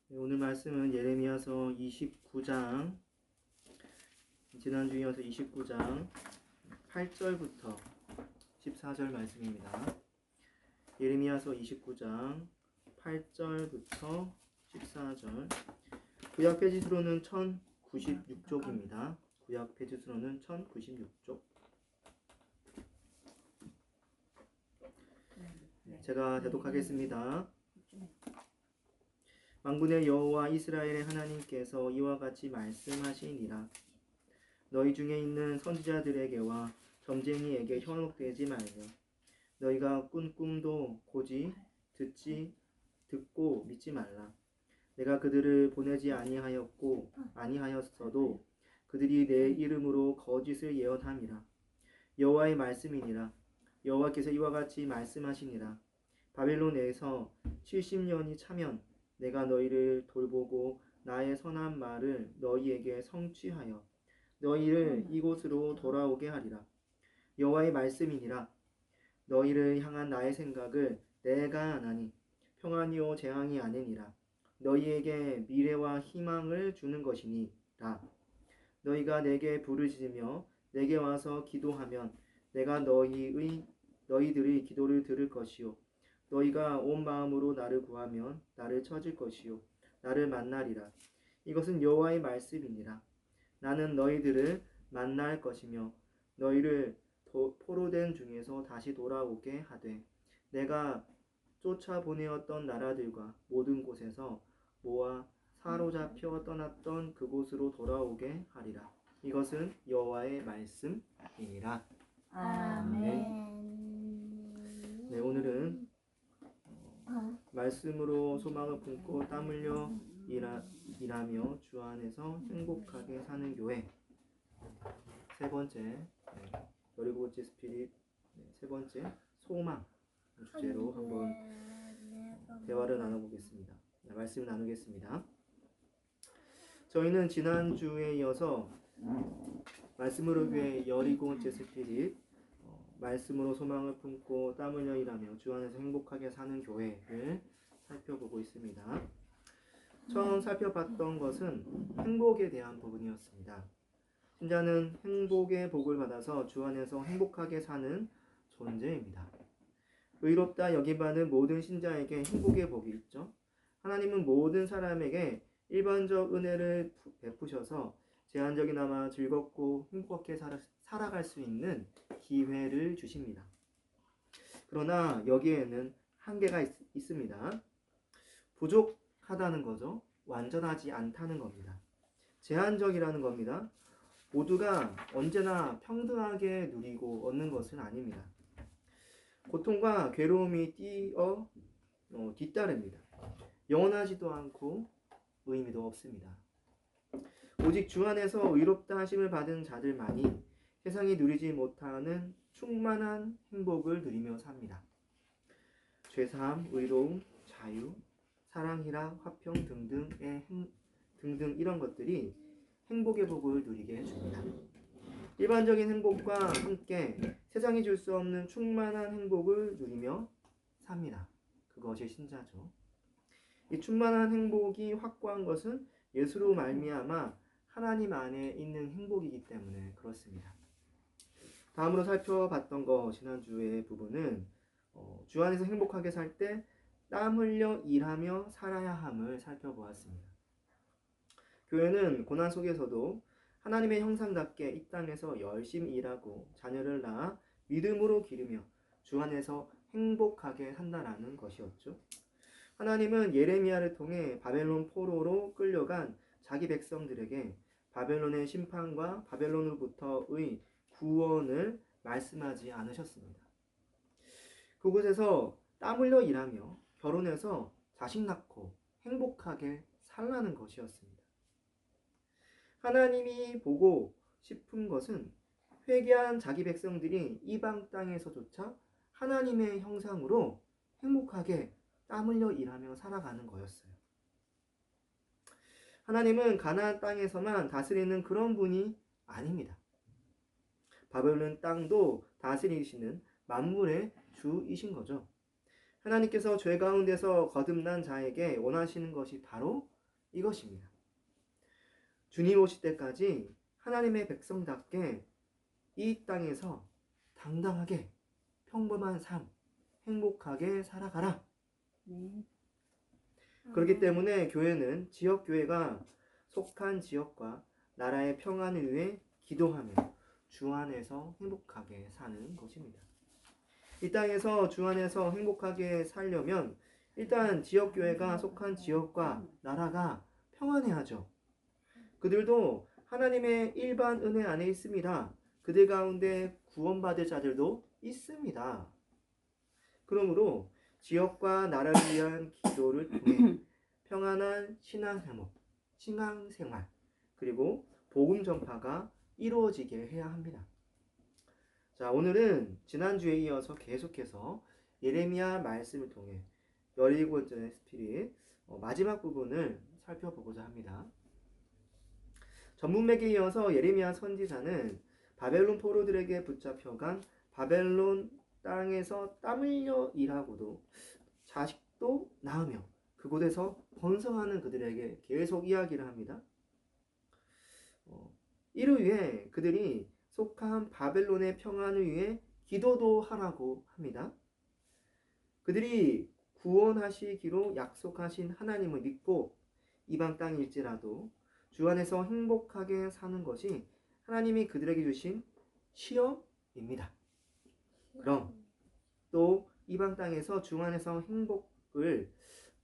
네, 오늘 말씀은 예레미야서 29장, 지난주에 이어서 29장 8절부터 14절 말씀입니다. 예레미야서 29장 8절부터 14절. 구약 페이지 수로는 1096쪽입니다. 구약 페이지 수로는 1096쪽. 제가 대독하겠습니다. 만군의 여호와 이스라엘의 하나님께서 이와 같이 말씀하시니라. 너희 중에 있는 선지자들에게와 점쟁이에게 현혹되지 말며 너희가 꾼 꿈도 고지 듣고 믿지 말라. 내가 그들을 보내지 아니하였어도 그들이 내 이름으로 거짓을 예언함이라. 여호와의 말씀이니라. 여호와께서 이와 같이 말씀하시니라. 바벨론에서 70년이 차면 내가 너희를 돌보고 나의 선한 말을 너희에게 성취하여 너희를 이곳으로 돌아오게 하리라. 여호와의 말씀이니라. 너희를 향한 나의 생각을 내가 아나니 평안이요 재앙이 아니니라. 너희에게 미래와 희망을 주는 것이니라. 너희가 내게 부르짖으며 내게 와서 기도하면 내가 너희들의 기도를 들을 것이요 너희가 온 마음으로 나를 구하면 나를 찾을 것이요 나를 만나리라. 이것은 여호와의 말씀이니라. 나는 너희들을 만날 것이며 너희를 포로된 중에서 다시 돌아오게 하되 내가 쫓아보내었던 나라들과 모든 곳에서 모아 사로잡혀 떠났던 그곳으로 돌아오게 하리라. 이것은 여호와의 말씀이니라. 아멘. 네, 오늘은 말씀으로 소망을 품고 땀 흘려 일하며 주 안에서 행복하게 사는 교회 세 번째 여리고치 스피릿 세 번째 소망 주제로 한번 대화를 나눠보겠습니다. 말씀을 나누겠습니다. 저희는 지난주에 이어서 말씀으로 교회 여리고치 스피릿 말씀으로 소망을 품고 땀 흘려 일하며 주 안에서 행복하게 사는 교회를 살펴보고 있습니다. 처음 살펴봤던 것은 행복에 대한 부분이었습니다. 신자는 행복의 복을 받아서 주 안에서 행복하게 사는 존재입니다. 의롭다 여김받는 모든 신자에게 행복의 복이 있죠. 하나님은 모든 사람에게 일반적 은혜를 베푸셔서 제한적이나마 즐겁고 행복하게 살아갈 수 있는 기회를 주십니다. 그러나 여기에는 한계가 있습니다. 부족하다는 거죠. 완전하지 않다는 겁니다. 제한적이라는 겁니다. 모두가 언제나 평등하게 누리고 얻는 것은 아닙니다. 고통과 괴로움이 뒤따릅니다. 영원하지도 않고 의미도 없습니다. 오직 주 안에서 의롭다 하심을 받은 자들만이 세상이 누리지 못하는 충만한 행복을 누리며 삽니다. 죄사함, 의로움, 자유, 사랑, 희락, 화평 등등 이런 것들이 행복의 복을 누리게 해줍니다. 일반적인 행복과 함께 세상이 줄 수 없는 충만한 행복을 누리며 삽니다. 그것이 신자죠. 이 충만한 행복이 확고한 것은 예수로 말미암아 하나님 안에 있는 행복이기 때문에 그렇습니다. 다음으로 살펴봤던 거 지난주의 부분은 주 안에서 행복하게 살 때 땀 흘려 일하며 살아야 함을 살펴보았습니다. 교회는 고난 속에서도 하나님의 형상답게 이 땅에서 열심히 일하고 자녀를 낳아 믿음으로 기르며 주 안에서 행복하게 산다라는 것이었죠. 하나님은 예레미야를 통해 바벨론 포로로 끌려간 자기 백성들에게 바벨론의 심판과 바벨론으로부터의 구원을 말씀하지 않으셨습니다. 그곳에서 땀 흘려 일하며 결혼해서 자식 낳고 행복하게 살라는 것이었습니다. 하나님이 보고 싶은 것은 회개한 자기 백성들이 이방 땅에서조차 하나님의 형상으로 행복하게 땀 흘려 일하며 살아가는 거였어요. 하나님은 가나안 땅에서만 다스리는 그런 분이 아닙니다. 바벨론 땅도 다스리시는 만물의 주이신 거죠. 하나님께서 죄 가운데서 거듭난 자에게 원하시는 것이 바로 이것입니다. 주님 오실 때까지 하나님의 백성답게 이 땅에서 당당하게 평범한 삶, 행복하게 살아가라. 그렇기 때문에 교회는 지역교회가 속한 지역과 나라의 평안을 위해 기도하며 주 안에서 행복하게 사는 것입니다. 이 땅에서 주 안에서 행복하게 살려면 일단 지역교회가 속한 지역과 나라가 평안해야죠. 그들도 하나님의 일반 은혜 안에 있습니다. 그들 가운데 구원받을 자들도 있습니다. 그러므로 지역과 나라를 위한 기도를 통해 평안한 신앙생활, 그리고 복음 전파가 이루어지게 해야 합니다. 자, 오늘은 지난주에 이어서 계속해서 예레미야 말씀을 통해 17번째 스피릿 마지막 부분을 살펴보고자 합니다. 전문맥에 이어서 예레미야 선지자는 바벨론 포로들에게 붙잡혀간 바벨론 땅에서 땀 흘려 일하고도 자식도 낳으며 그곳에서 번성하는 그들에게 계속 이야기를 합니다. 이를 위해 그들이 속한 바벨론의 평안을 위해 기도도 하라고 합니다. 그들이 구원하시기로 약속하신 하나님을 믿고 이방 땅일지라도 주 안에서 행복하게 사는 것이 하나님이 그들에게 주신 시험입니다. 그럼 또 이방 땅에서 주 안에서 행복을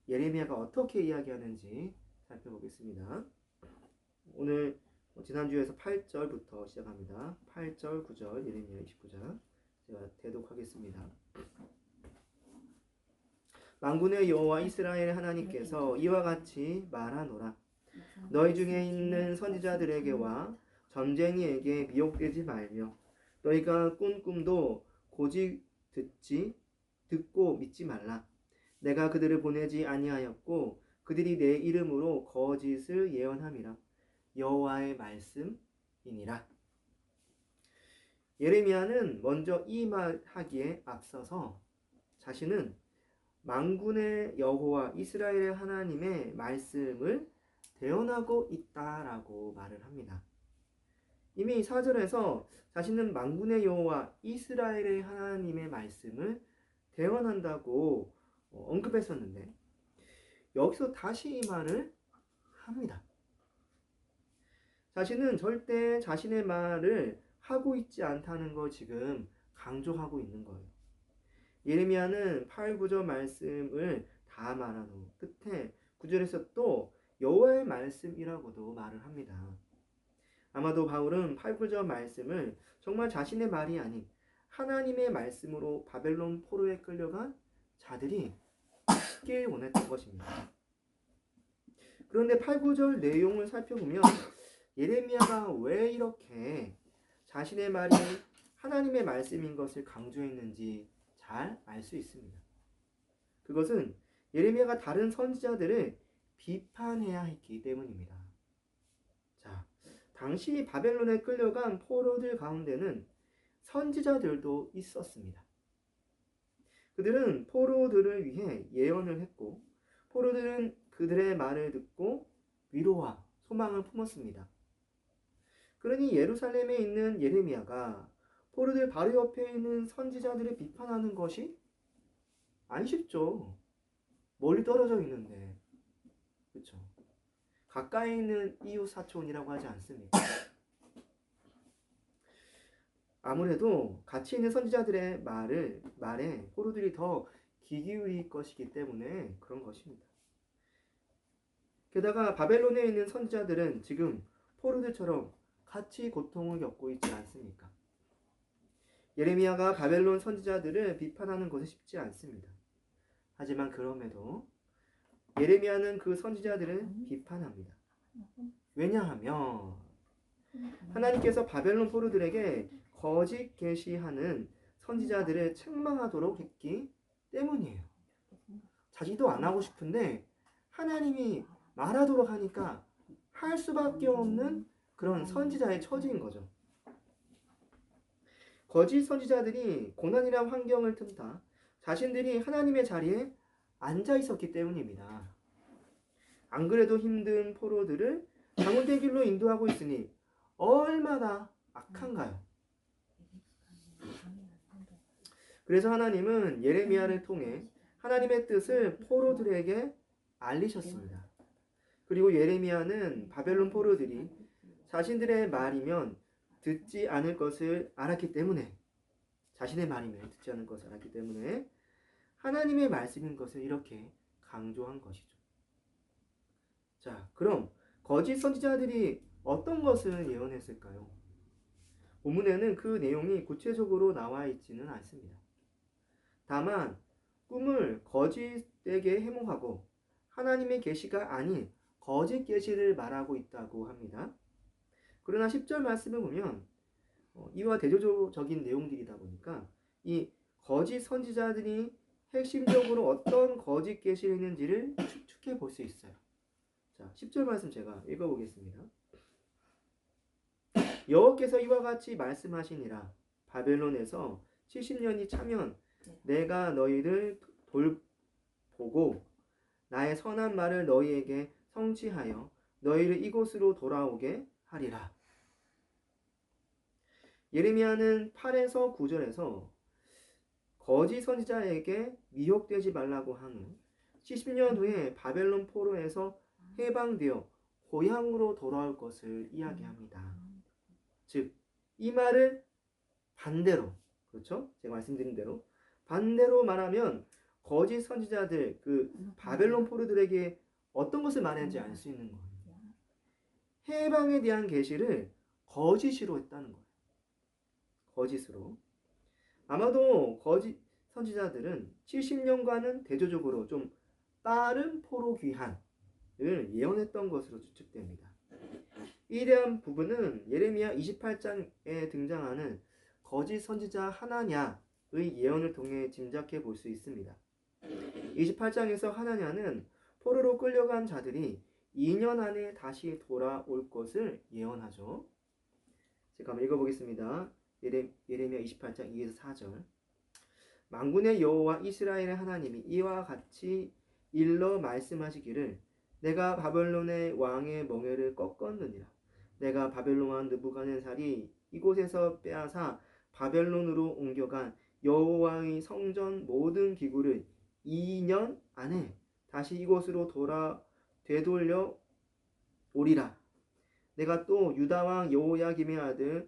예레미야가 어떻게 이야기하는지 살펴보겠습니다. 오늘 지난주에서 8절부터 시작합니다. 8절, 9절, 예레미야 29장 제가 대독하겠습니다. 만군의 여호와 이스라엘 하나님께서 이와 같이 말하노라. 너희 중에 있는 선지자들에게와 점쟁이에게 미혹되지 말며 너희가 꾼 꿈도 고지 듣고 믿지 말라. 내가 그들을 보내지 아니하였고 그들이 내 이름으로 거짓을 예언함이라. 여호와의 말씀이니라. 예레미야는 먼저 이 말하기에 앞서서 자신은 만군의 여호와 이스라엘의 하나님의 말씀을 대언하고 있다라고 말을 합니다. 이미 4절에서 자신은 만군의 여호와 이스라엘의 하나님의 말씀을 대언한다고 언급했었는데 여기서 다시 이 말을 합니다. 자신은 절대 자신의 말을 하고 있지 않다는 걸 지금 강조하고 있는 거예요. 예레미야는 8, 9절 말씀을 다 말한 후 끝에 9절에서 또 여호와의 말씀이라고도 말을 합니다. 아마도 바울은 8, 9절 말씀을 정말 자신의 말이 아닌 하나님의 말씀으로 바벨론 포로에 끌려간 자들이 듣길 원했던 것입니다. 그런데 8, 9절 내용을 살펴보면 예레미야가 왜 이렇게 자신의 말이 하나님의 말씀인 것을 강조했는지 잘 알 수 있습니다. 그것은 예레미야가 다른 선지자들을 비판해야 했기 때문입니다. 자, 당시 바벨론에 끌려간 포로들 가운데는 선지자들도 있었습니다. 그들은 포로들을 위해 예언을 했고 포로들은 그들의 말을 듣고 위로와 소망을 품었습니다. 그러니 예루살렘에 있는 예레미야가 포로들 바로 옆에 있는 선지자들을 비판하는 것이 안 쉽죠. 멀리 떨어져 있는데, 그렇죠? 가까이 있는 이웃 사촌이라고 하지 않습니까? 아무래도 같이 있는 선지자들의 말에 포로들이 더 귀 기울일 것이기 때문에 그런 것입니다. 게다가 바벨론에 있는 선지자들은 지금 포로들처럼 같이 고통을 겪고 있지 않습니까? 예레미야가 바벨론 선지자들을 비판하는 것은 쉽지 않습니다. 하지만 그럼에도 예레미야는 그 선지자들을 비판합니다. 왜냐하면 하나님께서 바벨론 포로들에게 거짓 계시하는 선지자들을 책망하도록 했기 때문이에요. 자기도 안 하고 싶은데 하나님이 말하도록 하니까 할 수밖에 없는 그런 선지자의 처지인 거죠. 거짓 선지자들이 고난이란 환경을 틈타 자신들이 하나님의 자리에 앉아 있었기 때문입니다. 안 그래도 힘든 포로들을 잘못된 길로 인도하고 있으니 얼마나 악한가요? 그래서 하나님은 예레미야를 통해 하나님의 뜻을 포로들에게 알리셨습니다. 그리고 예레미야는 바벨론 포로들이 자신들의 말이면 듣지 않을 것을 알았기 때문에, 자신의 말이면 듣지 않을 것을 알았기 때문에 하나님의 말씀인 것을 이렇게 강조한 것이죠. 자, 그럼 거짓 선지자들이 어떤 것을 예언했을까요? 본문에는 그 내용이 구체적으로 나와 있지는 않습니다. 다만 꿈을 거짓되게 해몽하고 하나님의 계시가 아닌 거짓 계시를 말하고 있다고 합니다. 그러나 10절 말씀을 보면 이와 대조적인 내용들이다 보니까 이 거짓 선지자들이 핵심적으로 어떤 거짓 계시를 했는지를 추측해 볼 수 있어요. 자, 10절 말씀 제가 읽어보겠습니다. 여호와께서 이와 같이 말씀하시니라. 바벨론에서 70년이 차면 내가 너희를 돌보고 나의 선한 말을 너희에게 성취하여 너희를 이곳으로 돌아오게 하리라. 예레미야는 8에서 9절에서 거짓 선지자에게 미혹되지 말라고 한 후 70년 후에 바벨론 포로에서 해방되어 고향으로 돌아올 것을 이야기합니다. 즉, 이 말을 반대로, 그렇죠? 제가 말씀드린 대로 반대로 말하면 거짓 선지자들, 그 바벨론 포로들에게 어떤 것을 말했는지 알 수 있는 거예요. 해방에 대한 계시를 거짓으로 했다는 거예요. 거짓으로. 아마도 거짓 선지자들은 70년과는 대조적으로 좀 빠른 포로 귀환을 예언했던 것으로 추측됩니다. 이에 대한 부분은 예레미야 28장에 등장하는 거짓 선지자 하나냐의 예언을 통해 짐작해 볼 수 있습니다. 28장에서 하나냐는 포로로 끌려간 자들이 2년 안에 다시 돌아올 것을 예언하죠. 제가 한번 읽어보겠습니다. 예레미야 28장 2에서 4절. 만군의 여호와 이스라엘의 하나님이 이와 같이 일러 말씀하시기를 내가 바벨론의 왕의 멍에를 꺾었느니라. 내가 바벨론 왕 느부갓네살이 이곳에서 빼앗아 바벨론으로 옮겨간 여호와의 성전 모든 기구를 2년 안에 다시 이곳으로 되돌려 오리라. 내가 또 유다 왕 여호야김의 아들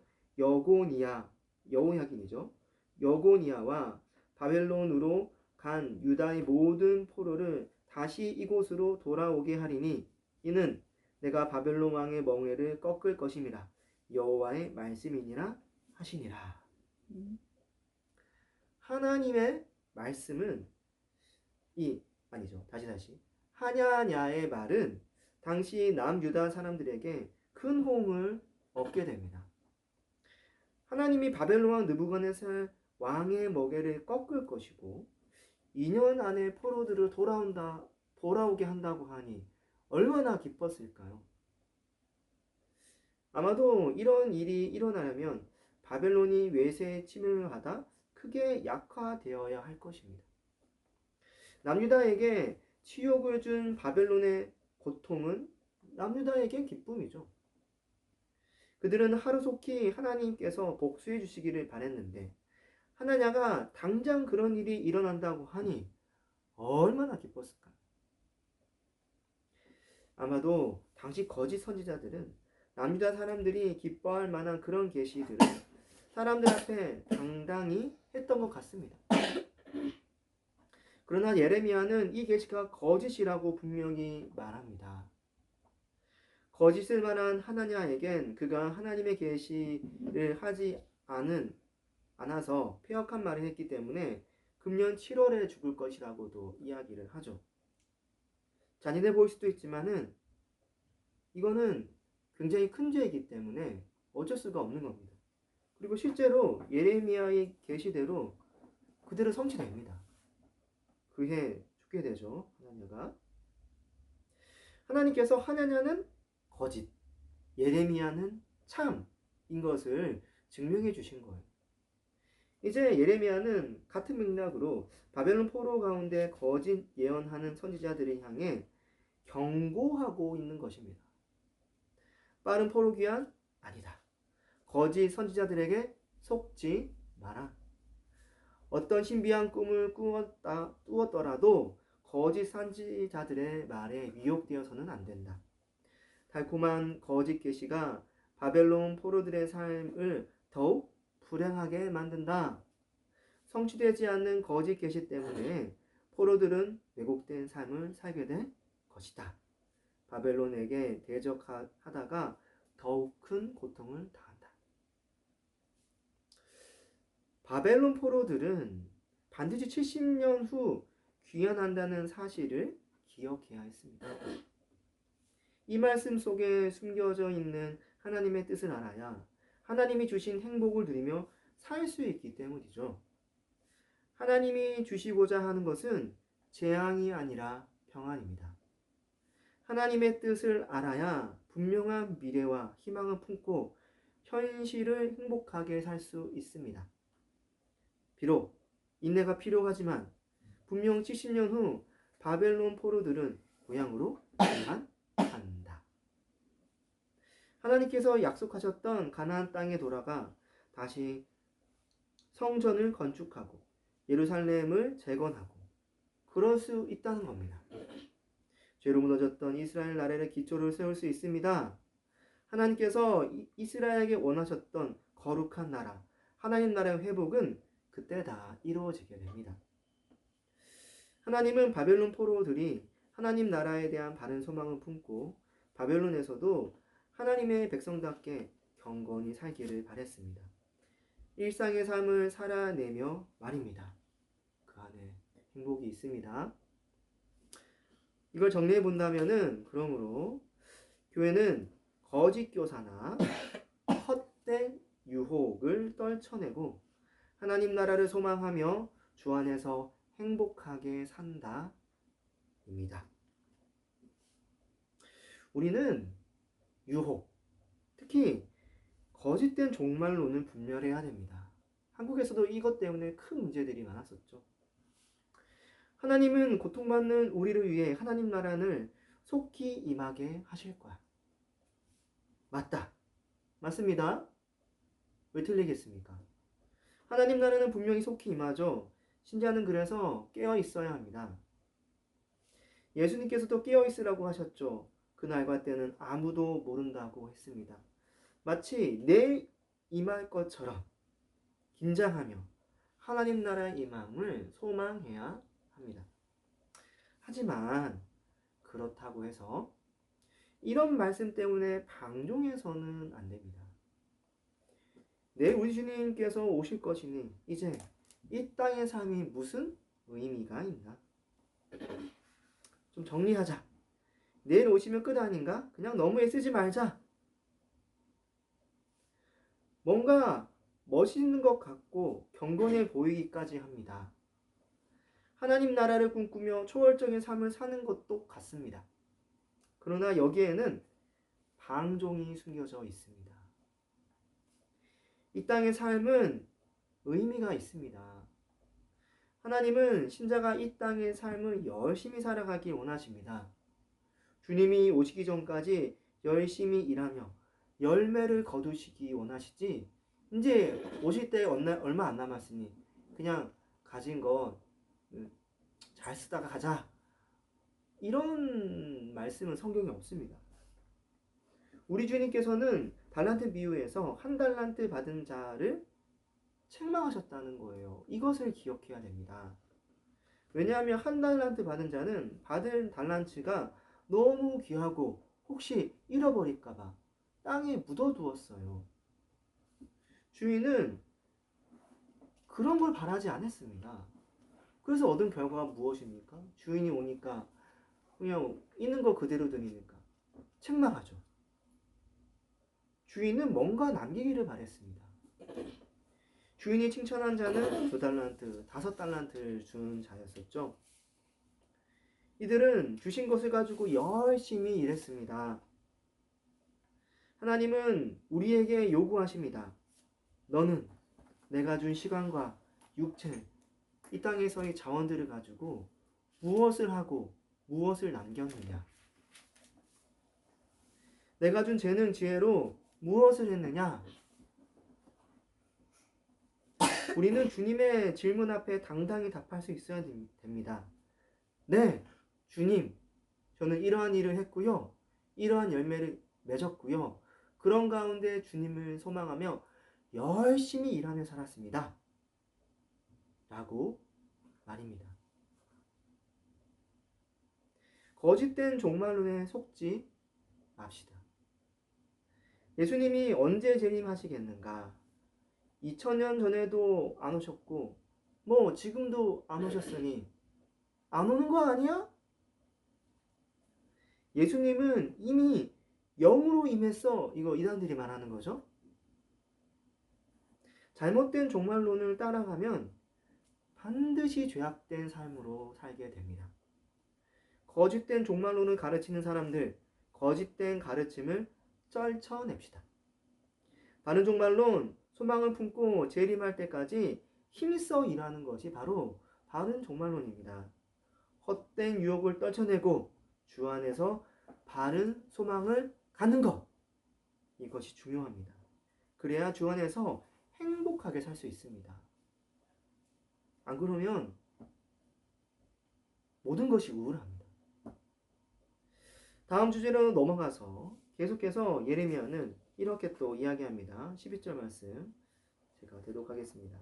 여고니아와 바벨론으로 간 유다의 모든 포로를 다시 이곳으로 돌아오게 하리니 이는 내가 바벨론 왕의 멍에를 꺾을 것임이라. 여호와의 말씀이니라 하시니라. 하나님의 말씀은 하냐냐의 말은 당시 남유다 사람들에게 큰 호응을 얻게 됩니다. 하나님이 바벨론 왕 느부갓네살 왕의 멍에를 꺾을 것이고 2년 안에 포로들을 돌아오게 한다고 하니 얼마나 기뻤을까요? 아마도 이런 일이 일어나려면 바벨론이 외세에 침략하다 크게 약화되어야 할 것입니다. 남유다에게 치욕을 준 바벨론의 고통은 남유다에게 기쁨이죠. 그들은 하루속히 하나님께서 복수해 주시기를 바랬는데 하나냐가 당장 그런 일이 일어난다고 하니 얼마나 기뻤을까요? 아마도 당시 거짓 선지자들은 남유다 사람들이 기뻐할 만한 그런 계시들을 사람들 앞에 당당히 했던 것 같습니다. 그러나 예레미야는 이 계시가 거짓이라고 분명히 말합니다. 거짓을 말한 하나냐에겐 그가 하나님의 계시를 하지 않아서 폐역한 말을 했기 때문에 금년 7월에 죽을 것이라고도 이야기를 하죠. 잔인해 보일 수도 있지만은 이거는 굉장히 큰 죄이기 때문에 어쩔 수가 없는 겁니다. 그리고 실제로 예레미야의 계시대로 그대로 성취됩니다. 그해 죽게 되죠. 하나냐가. 하나님께서 하나냐는 거짓, 예레미야는 참인 것을 증명해 주신 거예요. 이제 예레미야는 같은 맥락으로 바벨론 포로 가운데 거짓 예언하는 선지자들을 향해 경고하고 있는 것입니다. 빠른 포로 귀환? 아니다. 거짓 선지자들에게 속지 마라. 어떤 신비한 꿈을 꾸었더라도 거짓 선지자들의 말에 미혹되어서는 안 된다. 달콤한 거짓 계시가 바벨론 포로들의 삶을 더욱 불행하게 만든다. 성취되지 않는 거짓 계시 때문에 포로들은 왜곡된 삶을 살게 될 것이다. 바벨론에게 대적하다가 더욱 큰 고통을 당한다. 바벨론 포로들은 반드시 70년 후 귀환한다는 사실을 기억해야 했습니다. 이 말씀 속에 숨겨져 있는 하나님의 뜻을 알아야 하나님이 주신 행복을 누리며 살 수 있기 때문이죠. 하나님이 주시고자 하는 것은 재앙이 아니라 평안입니다. 하나님의 뜻을 알아야 분명한 미래와 희망을 품고 현실을 행복하게 살 수 있습니다. 비록 인내가 필요하지만 분명 70년 후 바벨론 포로들은 고향으로 귀환한다. 하나님께서 약속하셨던 가나안 땅에 돌아가 다시 성전을 건축하고 예루살렘을 재건하고 그럴 수 있다는 겁니다. 죄로 무너졌던 이스라엘 나라의 기초를 세울 수 있습니다. 하나님께서 이스라엘에게 원하셨던 거룩한 나라, 하나님 나라의 회복은 그때 다 이루어지게 됩니다. 하나님은 바벨론 포로들이 하나님 나라에 대한 바른 소망을 품고 바벨론에서도 하나님의 백성답게 경건히 살기를 바랬습니다. 일상의 삶을 살아내며 말입니다. 그 안에 행복이 있습니다. 이걸 정리해 본다면은 그러므로 교회는 거짓 교사나 헛된 유혹을 떨쳐내고 하나님 나라를 소망하며 주 안에서 행복하게 산다 입니다. 우리는 유혹, 특히 거짓된 종말론을 분별해야 됩니다. 한국에서도 이것 때문에 큰 문제들이 많았었죠. 하나님은 고통받는 우리를 위해 하나님 나라를 속히 임하게 하실 거야. 맞다. 맞습니다. 왜 틀리겠습니까? 하나님 나라는 분명히 속히 임하죠. 신자는 그래서 깨어 있어야 합니다. 예수님께서도 깨어 있으라고 하셨죠. 그날과 때는 아무도 모른다고 했습니다. 마치 내일 임할 것처럼 긴장하며 하나님 나라의 임함을 소망해야 합니다. 하지만 그렇다고 해서 이런 말씀 때문에 방종해서는 안 됩니다. 내일 우리 주님께서 오실 것이니 이제 이 땅의 삶이 무슨 의미가 있나? 좀 정리하자. 내일 오시면 끝 아닌가? 그냥 너무 애쓰지 말자. 뭔가 멋있는 것 같고 경건해 보이기까지 합니다. 하나님 나라를 꿈꾸며 초월적인 삶을 사는 것도 같습니다. 그러나 여기에는 방종이 숨겨져 있습니다. 이 땅의 삶은 의미가 있습니다. 하나님은 신자가 이 땅의 삶을 열심히 살아가기 원하십니다. 주님이 오시기 전까지 열심히 일하며 열매를 거두시기 원하시지 이제 오실 때 얼마 안 남았으니 그냥 가진 거 잘 쓰다가 가자. 이런 말씀은 성경에 없습니다. 우리 주님께서는 달란트 비유에서 한 달란트 받은 자를 책망하셨다는 거예요. 이것을 기억해야 됩니다. 왜냐하면 한 달란트 받은 자는 받은 달란트가 너무 귀하고 혹시 잃어버릴까봐 땅에 묻어두었어요. 주인은 그런 걸 바라지 않았습니다. 그래서 얻은 결과가 무엇입니까? 주인이 오니까 그냥 있는 거 그대로 드리니까 책망하죠. 주인은 뭔가 남기기를 바랬습니다. 주인이 칭찬한 자는 2달란트, 5달란트를 준 자였었죠. 이들은 주신 것을 가지고 열심히 일했습니다. 하나님은 우리에게 요구하십니다. 너는 내가 준 시간과 육체, 이 땅에서의 자원들을 가지고 무엇을 하고 무엇을 남겼느냐? 내가 준 재능 지혜로 무엇을 했느냐? 우리는 주님의 질문 앞에 당당히 답할 수 있어야 됩니다. 네, 주님, 저는 이러한 일을 했고요. 이러한 열매를 맺었고요. 그런 가운데 주님을 소망하며 열심히 일하며 살았습니다. 라고 말입니다. 거짓된 종말론에 속지 맙시다. 예수님이 언제 재림하시겠는가? 2000년 전에도 안 오셨고 뭐 지금도 안 오셨으니 안 오는 거 아니야? 예수님은 이미 영으로 임했어. 이거 이단들이 말하는 거죠. 잘못된 종말론을 따라가면 반드시 죄악된 삶으로 살게 됩니다. 거짓된 종말론을 가르치는 사람들, 거짓된 가르침을 떨쳐냅시다. 바른 종말론, 소망을 품고 재림할 때까지 힘써 일하는 것이 바로 바른 종말론입니다. 헛된 유혹을 떨쳐내고 주 안에서 바른 소망을 갖는 것, 이것이 중요합니다. 그래야 주 안에서 행복하게 살 수 있습니다. 안 그러면 모든 것이 우울합니다. 다음 주제로 넘어가서 계속해서 예레미야는 이렇게 또 이야기합니다. 12절 말씀 제가 되도록 하겠습니다.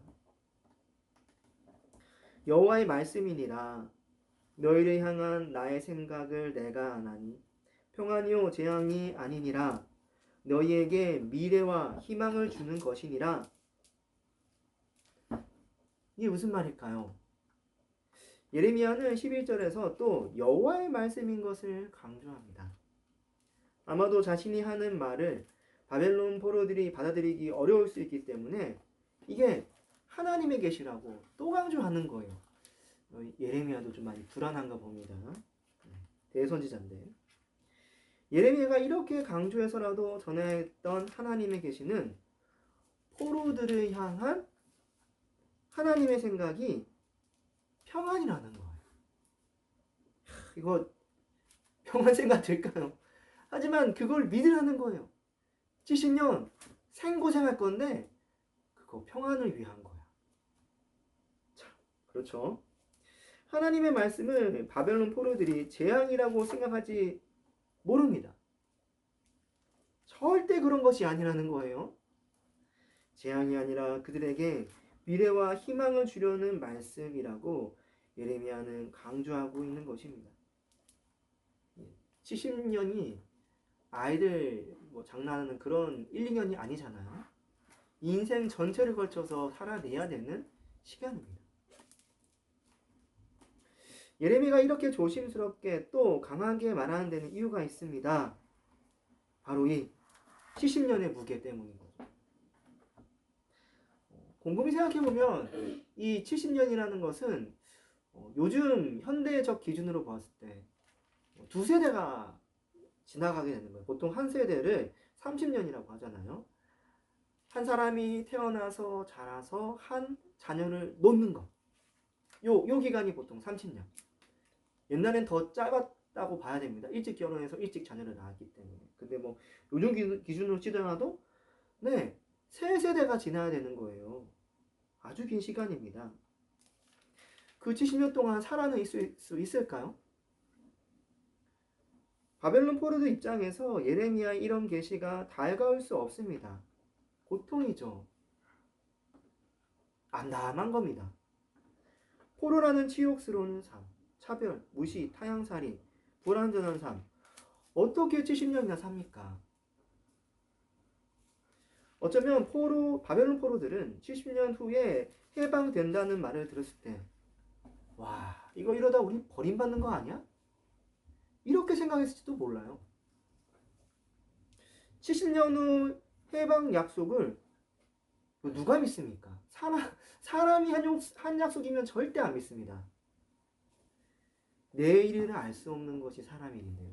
여호와의 말씀이니라. 너희를 향한 나의 생각을 내가 아나니 평안이요 재앙이 아니니라. 너희에게 미래와 희망을 주는 것이니라. 이게 무슨 말일까요? 예레미야는 11절에서 또 여호와의 말씀인 것을 강조합니다. 아마도 자신이 하는 말을 바벨론 포로들이 받아들이기 어려울 수 있기 때문에 이게 하나님의 계시라고 또 강조하는 거예요. 예레미야도 좀 많이 불안한가 봅니다. 대선지자인데. 예레미야가 이렇게 강조해서라도 전했던 하나님의 계시는 포로들을 향한 하나님의 생각이 평안이라는 거예요. 이거 평안 생각 될까요? 하지만 그걸 믿으라는 거예요. 70년 생고생할 건데 그거 평안을 위한 거야. 참, 그렇죠? 하나님의 말씀을 바벨론 포로들이 재앙이라고 생각하지 모릅니다. 절대 그런 것이 아니라는 거예요. 재앙이 아니라 그들에게 미래와 희망을 주려는 말씀이라고 예레미야는 강조하고 있는 것입니다. 70년이 아이들 장난하는 그런 1, 2년이 아니잖아요. 인생 전체를 걸쳐서 살아내야 되는 시간입니다. 예레미야가 이렇게 조심스럽게 또 강하게 말하는 데는 이유가 있습니다. 바로 이 70년의 무게 때문인 거죠. 곰곰이 생각해보면 이 70년이라는 것은 요즘 현대적 기준으로 봤을 때 두 세대가 지나가게 되는 거예요. 보통 한 세대를 30년이라고 하잖아요. 한 사람이 태어나서 자라서 한 자녀를 놓는 것. 요 기간이 보통 30년. 옛날엔 더 짧았다고 봐야 됩니다. 일찍 결혼해서 일찍 자녀를 낳았기 때문에. 근데 뭐 요즘 기준으로 치더라도 네, 세 세대가 지나야 되는 거예요. 아주 긴 시간입니다. 그 70년 동안 살아낼 수 있을까요? 바벨론 포로들 입장에서 예레미야의 이런 계시가 달가울 수 없습니다. 고통이죠. 암담한 겁니다. 포로라는 치욕스러운 삶, 차별, 무시, 타향살이, 불완전한 삶, 어떻게 70년이나 삽니까? 어쩌면 바벨론 포로들은 70년 후에 해방된다는 말을 들었을 때, 와, 이거 이러다 우리 버림받는 거 아니야? 이렇게 생각했을지도 몰라요. 70년 후 해방 약속을 누가 믿습니까? 사람이 한 약속이면 절대 안 믿습니다. 내일을 알 수 없는 것이 사람의 일인데요.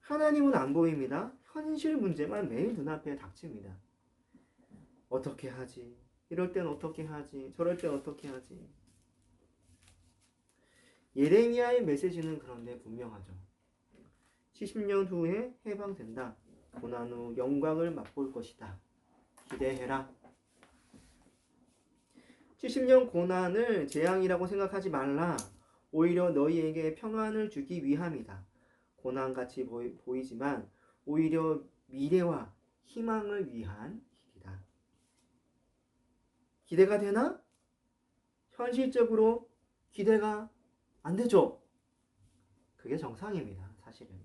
하나님은 안 보입니다. 현실 문제만 매일 눈앞에 닥칩니다. 어떻게 하지? 이럴 땐 어떻게 하지? 저럴 땐 어떻게 하지? 예레미야의 메시지는 그런데 분명하죠. 70년 후에 해방된다. 고난 후 영광을 맛볼 것이다. 기대해라. 70년 고난을 재앙이라고 생각하지 말라. 오히려 너희에게 평안을 주기 위함이다. 고난같이 보이지만 오히려 미래와 희망을 위한 길이다. 기대가 되나? 현실적으로 기대가 안 되죠. 그게 정상입니다. 사실은.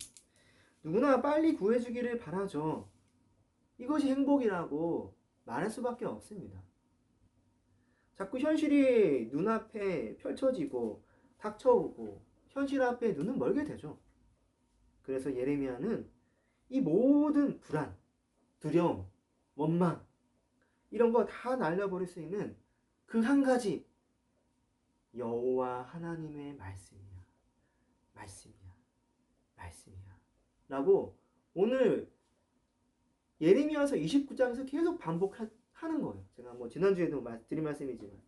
누구나 빨리 구해주기를 바라죠. 이것이 행복이라고 말할 수밖에 없습니다. 자꾸 현실이 눈앞에 펼쳐지고 닥쳐오고 현실 앞에 눈은 멀게 되죠. 그래서 예레미야는 이 모든 불안, 두려움, 원망 이런 거 다 날려버릴 수 있는 그 한 가지 여호와 하나님의 말씀이야. 말씀이야 라고 오늘 예레미야서 29장에서 계속 반복하는 거예요. 제가 뭐 지난주에도 드린 말씀이지만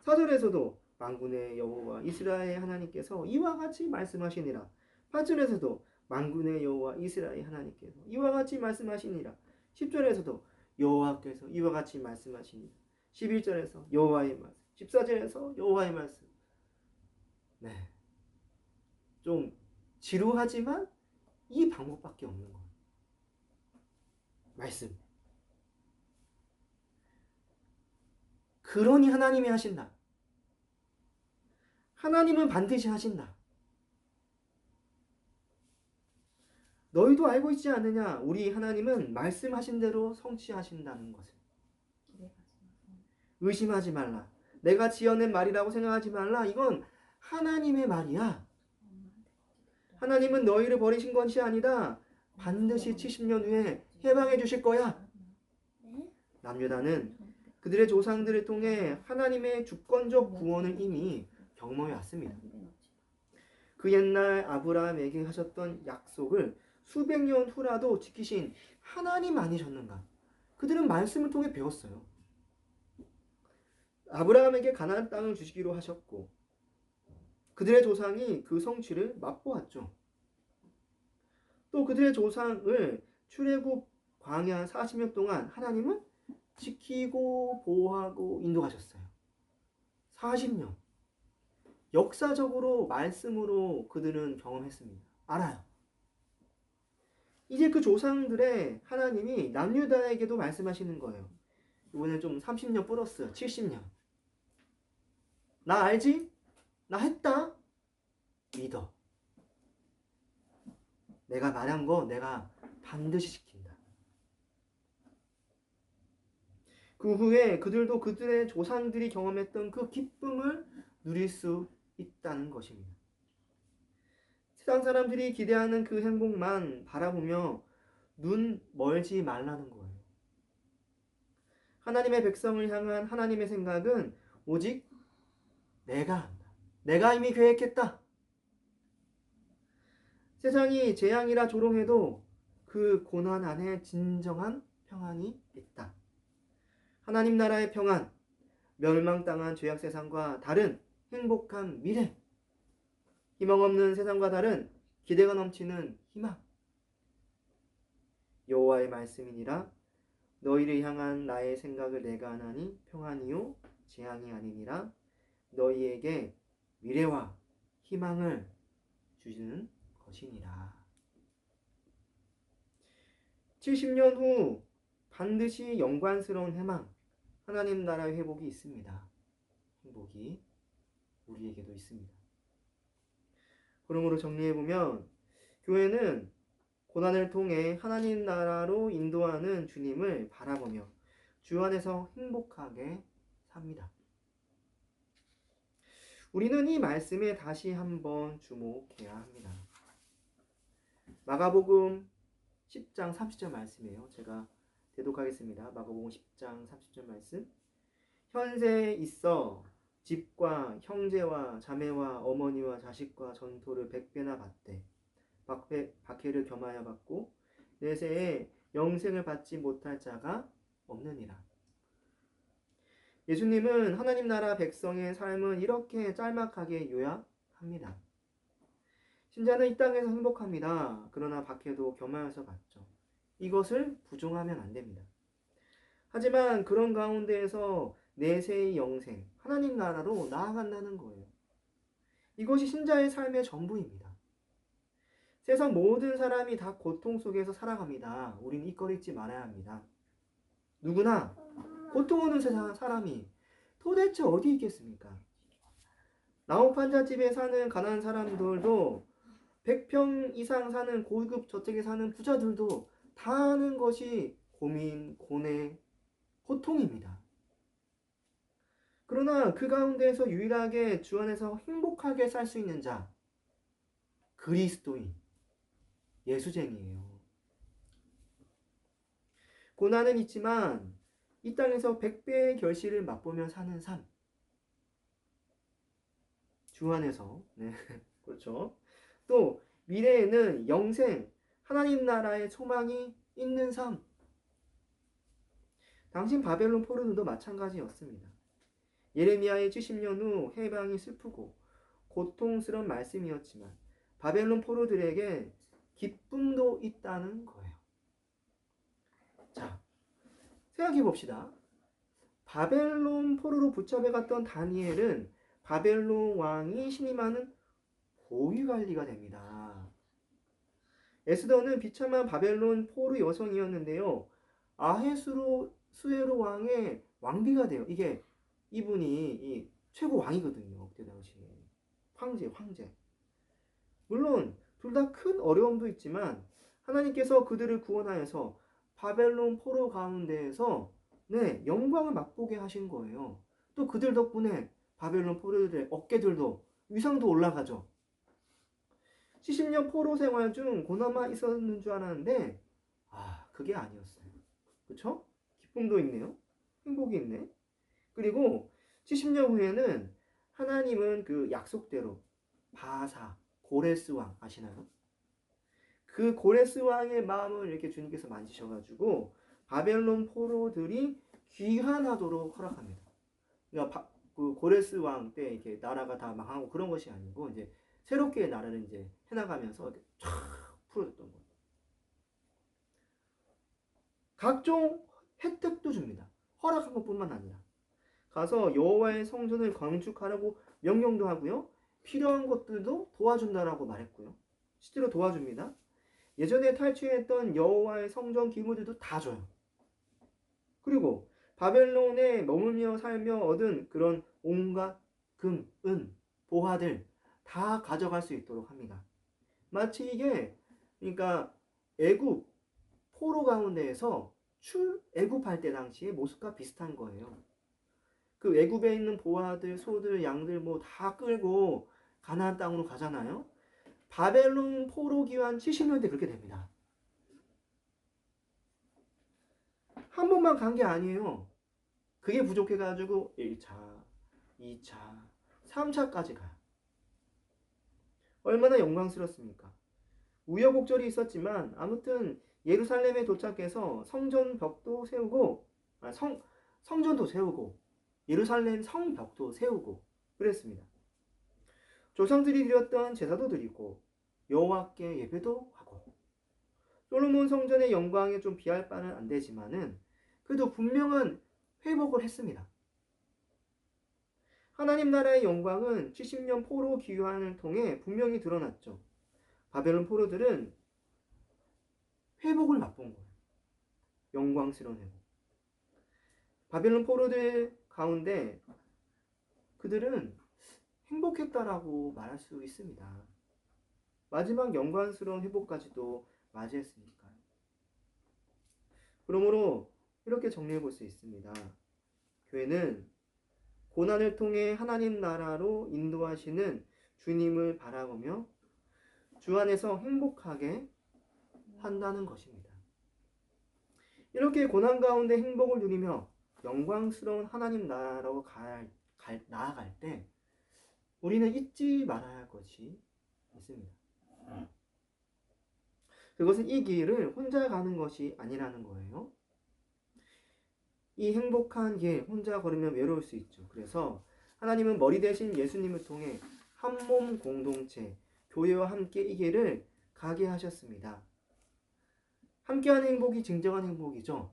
4절에서도 만군의 여호와 이스라엘 하나님께서 이와 같이 말씀하시니라. 8절에서도 만군의 여호와 이스라엘 하나님께서 이와 같이 말씀하시니라. 10절에서도 여호와께서 이와 같이 말씀하시니라. 11절에서 여호와의 말씀, 14절에서 여호와의 말씀. 네, 좀 지루하지만 이 방법밖에 없는 거예요. 말씀. 그러니 하나님이 하신다. 하나님은 반드시 하신다. 너희도 알고 있지 않느냐? 우리 하나님은 말씀하신 대로 성취하신다는 것을. 의심하지 말라. 내가 지어낸 말이라고 생각하지 말라. 이건 하나님의 말이야. 하나님은 너희를 버리신 것이 아니다. 반드시 70년 후에 해방해 주실 거야. 남유다는 그들의 조상들을 통해 하나님의 주권적 구원을 이미 경험해 왔습니다. 그 옛날 아브라함에게 하셨던 약속을 수백 년 후라도 지키신 하나님 아니셨는가? 그들은 말씀을 통해 배웠어요. 아브라함에게 가나안 땅을 주시기로 하셨고 그들의 조상이 그 성취를 맛보았죠. 또 그들의 조상을 출애굽 광야 40년 동안 하나님은 지키고 보호하고 인도하셨어요. 40년. 역사적으로 말씀으로 그들은 경험했습니다. 알아요. 이제 그 조상들의 하나님이 남유다에게도 말씀하시는 거예요. 이번엔 좀 30년 플러스 70년. 나 알지? 나 했다. 믿어. 내가 말한 거 내가 반드시 지킨다. 그 후에 그들도 그들의 조상들이 경험했던 그 기쁨을 누릴 수 있다는 것입니다. 세상 사람들이 기대하는 그 행복만 바라보며 눈 멀지 말라는 거예요. 하나님의 백성을 향한 하나님의 생각은 오직 내가 한다. 내가 이미 계획했다. 세상이 재앙이라 조롱해도 그 고난 안에 진정한 평안이 있다. 하나님 나라의 평안, 멸망당한 죄악 세상과 다른 행복한 미래, 희망 없는 세상과 다른 기대가 넘치는 희망. 여호와의 말씀이니라. 너희를 향한 나의 생각을 내가 하나니 평안이요 재앙이 아니니라. 너희에게 미래와 희망을 주시는 것이니라. 70년 후 반드시 영광스러운 해망, 하나님 나라의 회복이 있습니다. 행복이 우리에게도 있습니다. 그러므로 정리해보면 교회는 고난을 통해 하나님 나라로 인도하는 주님을 바라보며 주 안에서 행복하게 삽니다. 우리는 이 말씀에 다시 한번 주목해야 합니다. 마가복음 10장 30절 말씀이에요. 제가 대독하겠습니다. 마가복음 10장 30절 말씀. 현세에 있어 집과 형제와 자매와 어머니와 자식과 전토를 100배나 받되 박해를 겸하여 받고 내세에 영생을 받지 못할 자가 없느니라. 예수님은 하나님 나라 백성의 삶은 이렇게 짤막하게 요약합니다. 신자는 이 땅에서 행복합니다. 그러나 밖에도 겸하여서 갔죠. 이것을 부정하면 안 됩니다. 하지만 그런 가운데에서 내세의 영생, 하나님 나라로 나아간다는 거예요. 이것이 신자의 삶의 전부입니다. 세상 모든 사람이 다 고통 속에서 살아갑니다. 우리는 이걸 잊지 말아야 합니다. 누구나 고통 오는 세상 사람이 도대체 어디 있겠습니까? 나무판잣집에 사는 가난한 사람들도 100평 이상 사는 고급 저택에 사는 부자들도 다 하는 것이 고민, 고뇌, 고통입니다. 그러나 그 가운데에서 유일하게 주 안에서 행복하게 살 수 있는 자, 그리스도인, 예수쟁이에요. 고난은 있지만 이 땅에서 100배의 결실을 맛보며 사는 삶. 주 안에서. 네. 그렇죠. 또 미래에는 영생, 하나님 나라의 소망이 있는 삶. 당신 바벨론 포로들도 마찬가지였습니다. 예레미야의 70년 후 해방이 슬프고 고통스러운 말씀이었지만 바벨론 포로들에게 기쁨도 있다는 거예요. 자, 생각해 봅시다. 바벨론 포로로 붙잡혀갔던 다니엘은 바벨론 왕이 신임하는 고위관리가 됩니다. 에스더는 비참한 바벨론 포로 여성이었는데요. 수에로 왕의 왕비가 돼요. 이분이 이 최고 왕이거든요. 그때 당시에. 황제. 물론 둘 다 큰 어려움도 있지만 하나님께서 그들을 구원하여서 바벨론 포로 가운데에서 영광을 맛보게 하신 거예요. 또 그들 덕분에 바벨론 포로들의 어깨들도 위상도 올라가죠. 70년 포로 생활 중 고난만 있었는 줄 알았는데 그게 아니었어요. 그렇죠? 기쁨도 있네요. 행복이 있네. 그리고 70년 후에는 하나님은 그 약속대로 바사, 고레스 왕 아시나요? 그 고레스 왕의 마음을 이렇게 주님께서 만지셔가지고 바벨론 포로들이 귀환하도록 허락합니다. 그러니까 그 고레스 왕 때 이렇게 나라가 다 망하고 그런 것이 아니고 이제 새롭게 나라를 이제 해나가면서 이렇게 쫙 풀어줬던 거예요. 각종 혜택도 줍니다. 허락한 것뿐만 아니라 가서 여호와의 성전을 건축하라고 명령도 하고요. 필요한 것들도 도와준다라고 말했고요. 실제로 도와줍니다. 예전에 탈취했던 여호와의 성전 기물들도 다 줘요. 그리고 바벨론에 머물며 살며 얻은 그런 온갖 금, 은, 보화들 다 가져갈 수 있도록 합니다. 마치 이게 그러니까 애굽 포로 가운데에서 애굽할 때 당시의 모습과 비슷한 거예요. 그 애굽에 있는 보화들, 소들, 양들 뭐 다 끌고 가나안 땅으로 가잖아요. 바벨론 포로 기환 70년 대 그렇게 됩니다. 한 번만 간 게 아니에요. 그게 부족해가지고 1차, 2차, 3차까지 가요. 얼마나 영광스럽습니까? 우여곡절이 있었지만 아무튼 예루살렘에 도착해서 성전벽도 세우고 성전도 세우고 예루살렘 성벽도 세우고 그랬습니다. 조상들이 드렸던 제사도 드리고 여호와께 예배도 하고 솔로몬 성전의 영광에 좀 비할 바는 안 되지만은 그래도 분명한 회복을 했습니다. 하나님 나라의 영광은 70년 포로 귀환을 통해 분명히 드러났죠. 바벨론 포로들은 회복을 맛본 거예요. 영광스러운 회복. 바벨론 포로들 가운데 그들은 행복했다라고 말할 수 있습니다. 마지막 영광스러운 회복까지도 맞이했으니까요. 그러므로 이렇게 정리해 볼 수 있습니다. 교회는 고난을 통해 하나님 나라로 인도하시는 주님을 바라보며 주 안에서 행복하게 한다는 것입니다. 이렇게 고난 가운데 행복을 누리며 영광스러운 하나님 나라로 나아갈 때 우리는 잊지 말아야 할 것이 있습니다. 그것은 이 길을 혼자 가는 것이 아니라는 거예요. 이 행복한 길 혼자 걸으면 외로울 수 있죠. 그래서 하나님은 머리 대신 예수님을 통해 한 몸 공동체, 교회와 함께 이 길을 가게 하셨습니다. 함께하는 행복이 진정한 행복이죠.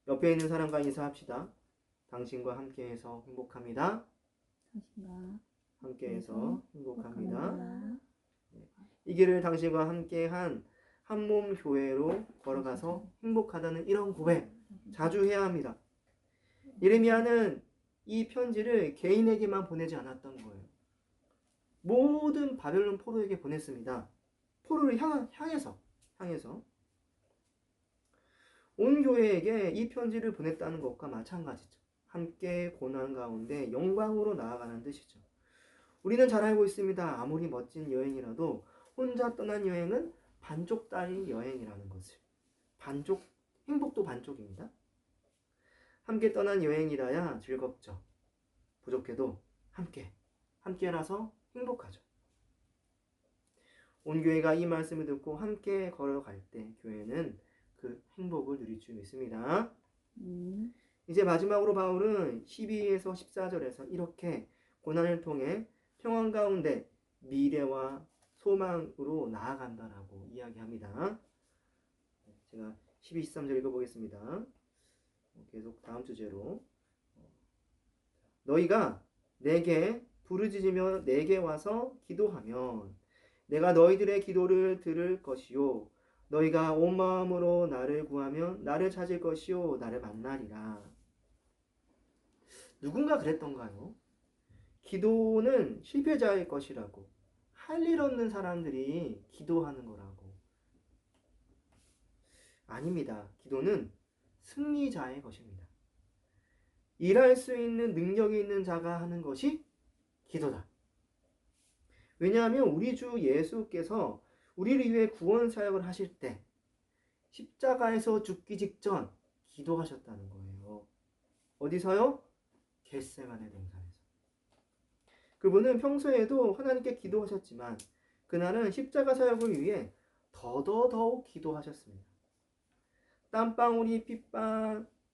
옆에 있는 사람과 인사합시다. 당신과 함께해서 행복합니다. 당신과 함께해서 행복합니다. 행복합니다. 이 길을 당신과 함께한 한몸 교회로 걸어가서 행복하다는 이런 고백 자주 해야 합니다. 예레미야는 이 편지를 개인에게만 보내지 않았던 거예요. 모든 바벨론 포로에게 보냈습니다. 포로를 향해서 온 교회에게 이 편지를 보냈다는 것과 마찬가지죠. 함께 고난 가운데 영광으로 나아가는 뜻이죠. 우리는 잘 알고 있습니다. 아무리 멋진 여행이라도 혼자 떠난 여행은 반쪽짜리 여행이라는 것을. 행복도 반쪽입니다. 함께 떠난 여행이라야 즐겁죠. 부족해도 함께라서 행복하죠. 온 교회가 이 말씀을 듣고 함께 걸어갈 때 교회는 그 행복을 누릴 수 있습니다. 이제 마지막으로 바울은 12에서 14절에서 이렇게 고난을 통해 평안 가운데 미래와 소망으로 나아간다라고 이야기합니다. 제가 12, 13절 읽어보겠습니다. 계속 다음 주제로 너희가 내게 부르짖으며 내게 와서 기도하면 내가 너희들의 기도를 들을 것이요 너희가 온 마음으로 나를 구하면 나를 찾을 것이요 나를 만나리라. 누군가 그랬던가요? 기도는 실패자의 것이라고, 할 일 없는 사람들이 기도하는 거라고. 아닙니다. 기도는 승리자의 것입니다. 일할 수 있는 능력이 있는 자가 하는 것이 기도다. 왜냐하면 우리 주 예수께서 우리를 위해 구원 사역을 하실 때 십자가에서 죽기 직전 기도하셨다는 거예요. 어디서요? 겟세마네 동산에서. 그분은 평소에도 하나님께 기도하셨지만 그날은 십자가 사역을 위해 더더욱 기도하셨습니다. 땀방울이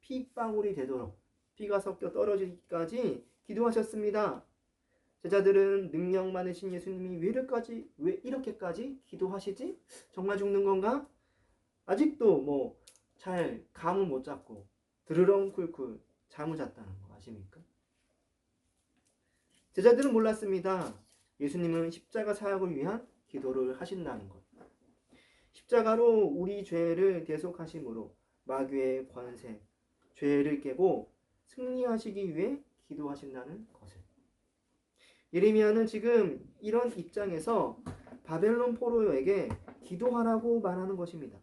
피방울이 되도록 피가 섞여 떨어지기까지 기도하셨습니다. 제자들은 능력 많으신 예수님이 왜 이렇게까지 기도하시지? 정말 죽는 건가? 아직도 잘 감을 못 잡고 드르렁쿨쿨 잠을 잤다는 거 아십니까? 제자들은 몰랐습니다. 예수님은 십자가 사역을 위한 기도를 하신다는 것. 십자가로 우리 죄를 대속하심으로 마귀의 권세, 죄를 깨고 승리하시기 위해 기도하신다는 것을. 예레미야는 지금 이런 입장에서 바벨론 포로에게 기도하라고 말하는 것입니다.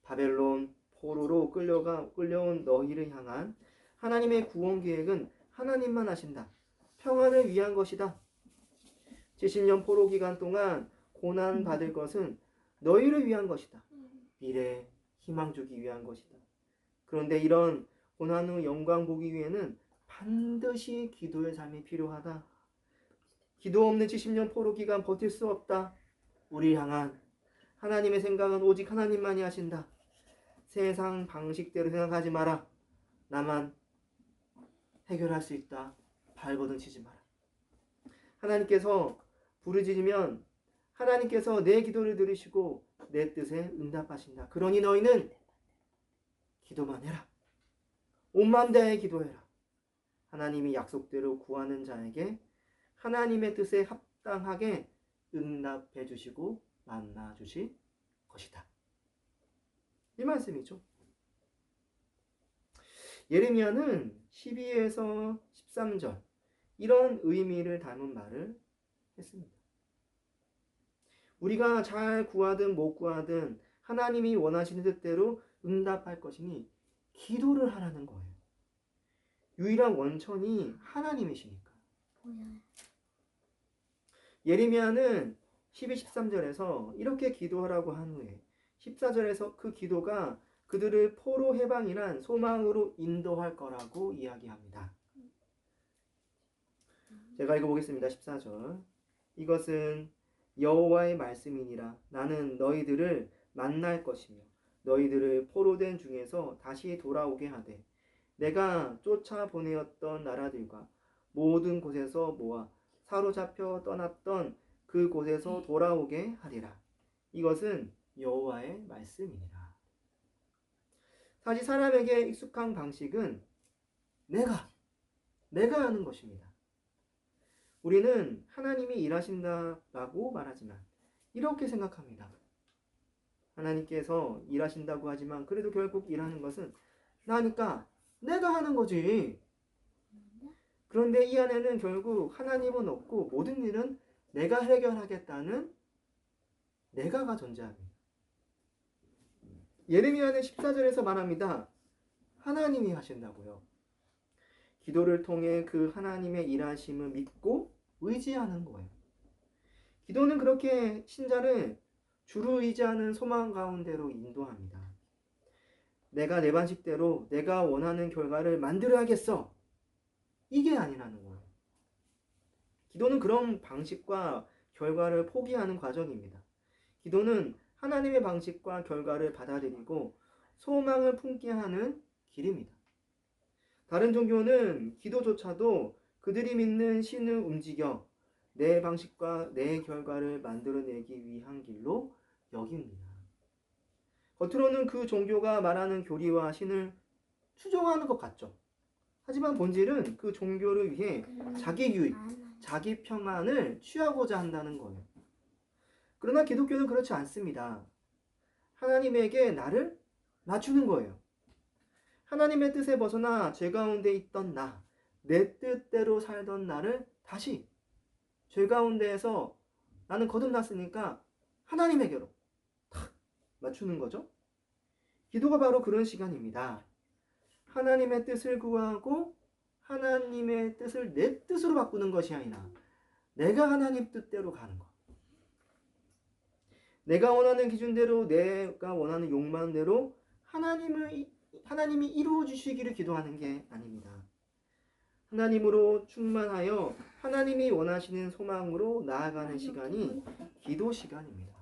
바벨론 포로로 끌려온 너희를 향한 하나님의 구원 계획은 하나님만 하신다. 평안을 위한 것이다. 70년 포로 기간 동안 고난 받을 것은 너희를 위한 것이다. 미래 희망 주기 위한 것이다. 그런데 이런 고난 후 영광 보기 위해는 반드시 기도의 삶이 필요하다. 기도 없는 70년 포로 기간 버틸 수 없다. 우리를 향한 하나님의 생각은 오직 하나님만이 하신다. 세상 방식대로 생각하지 마라. 나만 해결할 수 있다. 발버둥 치지 마라. 하나님께서 부르짖으면 하나님께서 내 기도를 들으시고 내 뜻에 응답하신다. 그러니 너희는 기도만 해라. 온 마음 다해 기도해라. 하나님이 약속대로 구하는 자에게 하나님의 뜻에 합당하게 응답해 주시고 만나 주실 것이다. 이 말씀이죠. 예레미야는 12에서 13절 이런 의미를 담은 말을 했습니다. 우리가 잘 구하든 못 구하든 하나님이 원하시는 뜻대로 응답할 것이니 기도를 하라는 거예요. 유일한 원천이 하나님이시니까. 예레미야는 12, 13절에서 이렇게 기도하라고 한 후에 14절에서 그 기도가 그들을 포로 해방이란 소망으로 인도할 거라고 이야기합니다. 제가 읽어보겠습니다. 14절. 이것은 여호와의 말씀이니라. 나는 너희들을 만날 것이며 너희들을 포로된 중에서 다시 돌아오게 하되 내가 쫓아보내었던 나라들과 모든 곳에서 모아 사로잡혀 떠났던 그곳에서 돌아오게 하리라. 이것은 여호와의 말씀이니라. 사실 사람에게 익숙한 방식은 내가 하는 것입니다. 우리는 하나님이 일하신다라고 말하지만 이렇게 생각합니다. 하나님께서 일하신다고 하지만 그래도 결국 일하는 것은 나니까 내가 하는 거지. 그런데 이 안에는 결국 하나님은 없고 모든 일은 내가 해결하겠다는 내가가 존재합니다. 예레미야는 14절에서 말합니다. 하나님이 하신다고요. 기도를 통해 그 하나님의 일하심을 믿고 의지하는 거예요. 기도는 그렇게 신자를 주로 의지하는 소망 가운데로 인도합니다. 내가 내 방식대로 내가 원하는 결과를 만들어야겠어. 이게 아니라는 거예요. 기도는 그런 방식과 결과를 포기하는 과정입니다. 기도는 하나님의 방식과 결과를 받아들이고 소망을 품게 하는 길입니다. 다른 종교는 기도조차도 그들이 믿는 신을 움직여 내 방식과 내 결과를 만들어내기 위한 길로 여깁니다. 겉으로는 그 종교가 말하는 교리와 신을 추종하는 것 같죠. 하지만 본질은 그 종교를 위해 자기 유익, 자기 평안을 취하고자 한다는 거예요. 그러나 기독교는 그렇지 않습니다. 하나님에게 나를 낮추는 거예요. 하나님의 뜻에 벗어나 죄 가운데 있던 나, 내 뜻대로 살던 나를 다시 죄 가운데에서 나는 거듭났으니까 하나님에게로 탁 맞추는 거죠. 기도가 바로 그런 시간입니다. 하나님의 뜻을 구하고 하나님의 뜻을 내 뜻으로 바꾸는 것이 아니라 내가 하나님 뜻대로 가는 것. 내가 원하는 기준대로 내가 원하는 욕망대로 하나님이 이루어 주시기를 기도하는 게 아닙니다. 하나님으로 충만하여 하나님이 원하시는 소망으로 나아가는 시간이 기도 시간입니다.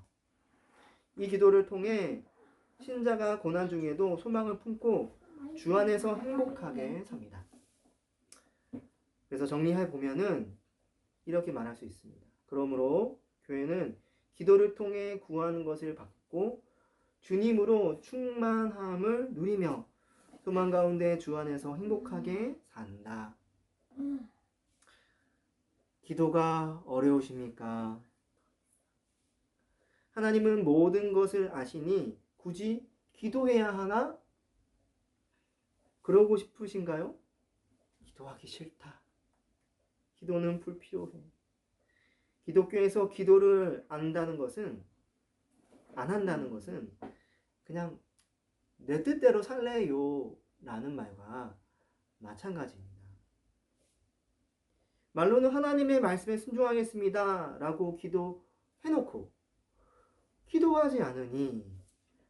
이 기도를 통해 신자가 고난 중에도 소망을 품고 주 안에서 행복하게 삽니다. 그래서 정리해 보면은 이렇게 말할 수 있습니다. 그러므로 교회는 기도를 통해 구하는 것을 받고 주님으로 충만함을 누리며 소망 가운데 주 안에서 행복하게 산다. 기도가 어려우십니까? 하나님은 모든 것을 아시니 굳이 기도해야 하나? 그러고 싶으신가요? 기도하기 싫다. 기도는 불필요해. 기독교에서 기도를 안 한다는 것은 그냥 내 뜻대로 살래요 라는 말과 마찬가지입니다. 말로는 하나님의 말씀에 순종하겠습니다 라고 기도해놓고 기도하지 않으니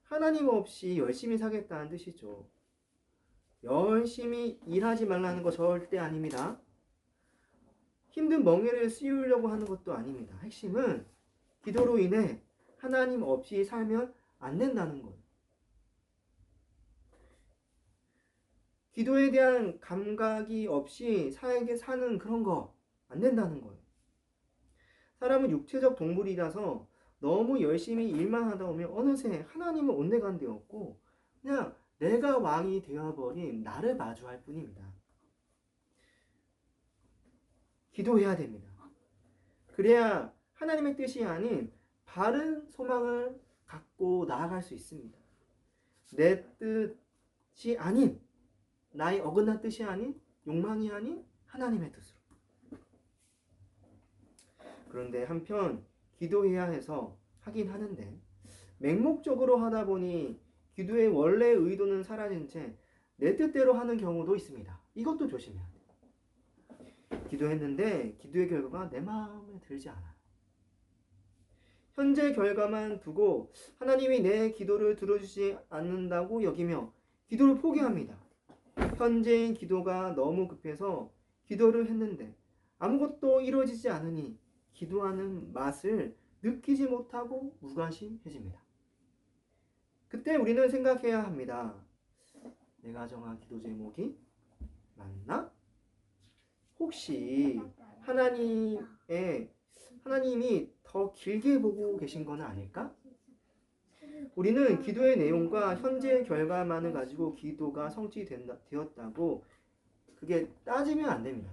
하나님 없이 열심히 살겠다는 뜻이죠. 열심히 일하지 말라는 거 절대 아닙니다. 힘든 멍에를 씌우려고 하는 것도 아닙니다. 핵심은 기도로 인해 하나님 없이 살면 안 된다는 거예요. 기도에 대한 감각이 없이 살게 사는 그런 거 안 된다는 거예요. 사람은 육체적 동물이라서 너무 열심히 일만 하다 보면 어느새 하나님은 온데간데 없고 그냥 내가 왕이 되어버린 나를 마주할 뿐입니다. 기도해야 됩니다. 그래야 하나님의 뜻이 아닌 바른 소망을 갖고 나아갈 수 있습니다. 내 뜻이 아닌, 나의 어긋난 뜻이 아닌, 욕망이 아닌 하나님의 뜻으로. 그런데 한편 기도해야 해서 하긴 하는데 맹목적으로 하다 보니 기도의 원래 의도는 사라진 채 내 뜻대로 하는 경우도 있습니다. 이것도 조심해야 돼요. 기도했는데 기도의 결과가 내 마음에 들지 않아요. 현재 결과만 두고 하나님이 내 기도를 들어주지 않는다고 여기며 기도를 포기합니다. 현재의 기도가 너무 급해서 기도를 했는데 아무것도 이루어지지 않으니 기도하는 맛을 느끼지 못하고 무관심해집니다. 그때 우리는 생각해야 합니다. 내가 정한 기도 제목이 맞나? 혹시 하나님의 하나님이 더 길게 보고 계신 건 아닐까? 우리는 기도의 내용과 현재 결과만을 가지고 기도가 성취되었다고 그게 따지면 안 됩니다.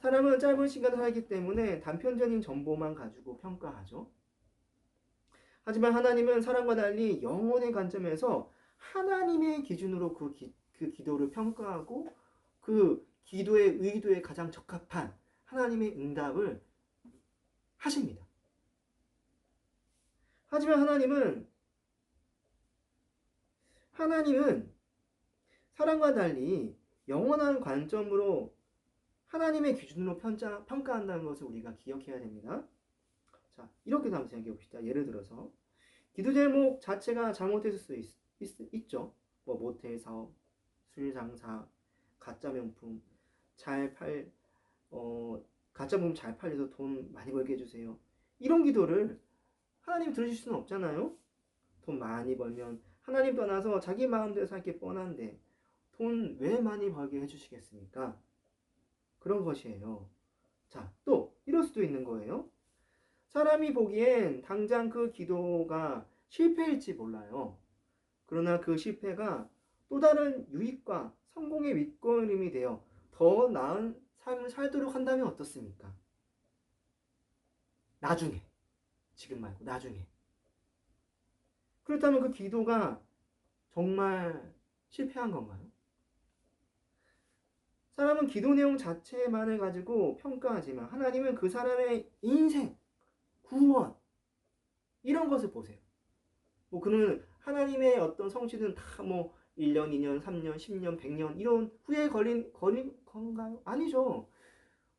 사람은 짧은 시간을 살기 때문에 단편적인 정보만 가지고 평가하죠. 하지만 하나님은 사람과 달리 영혼의 관점에서 하나님의 기준으로 그 기도를 평가하고 그 기도의 의도에 가장 적합한 하나님의 응답을 하십니다. 하지만 하나님은 사람과 달리 영원한 관점으로 하나님의 기준으로 평가한다는 것을 우리가 기억해야 됩니다. 자, 이렇게 한번 생각해 봅시다. 예를 들어서 기도 제목 자체가 잘못됐을 수 있죠. 뭐 모텔 사업, 술 장사, 가짜 명품 가짜 몸 잘 팔려서 돈 많이 벌게 해주세요. 이런 기도를 하나님 들으실 수는 없잖아요. 돈 많이 벌면 하나님 떠나서 자기 마음대로 살게 뻔한데 돈 왜 많이 벌게 해주시겠습니까? 그런 것이에요. 자, 또 이럴 수도 있는 거예요. 사람이 보기엔 당장 그 기도가 실패일지 몰라요. 그러나 그 실패가 또 다른 유익과 성공의 밑거름이 되어 더 나은 삶을 살도록 한다면 어떻습니까? 나중에, 지금 말고 나중에. 그렇다면 그 기도가 정말 실패한 건가요? 사람은 기도 내용 자체만을 가지고 평가하지만 하나님은 그 사람의 인생, 구원 이런 것을 보세요. 뭐 그는 하나님의 어떤 성취는 다 뭐 1년, 2년, 3년, 10년, 100년 이런 후에 걸린 건가요? 아니죠.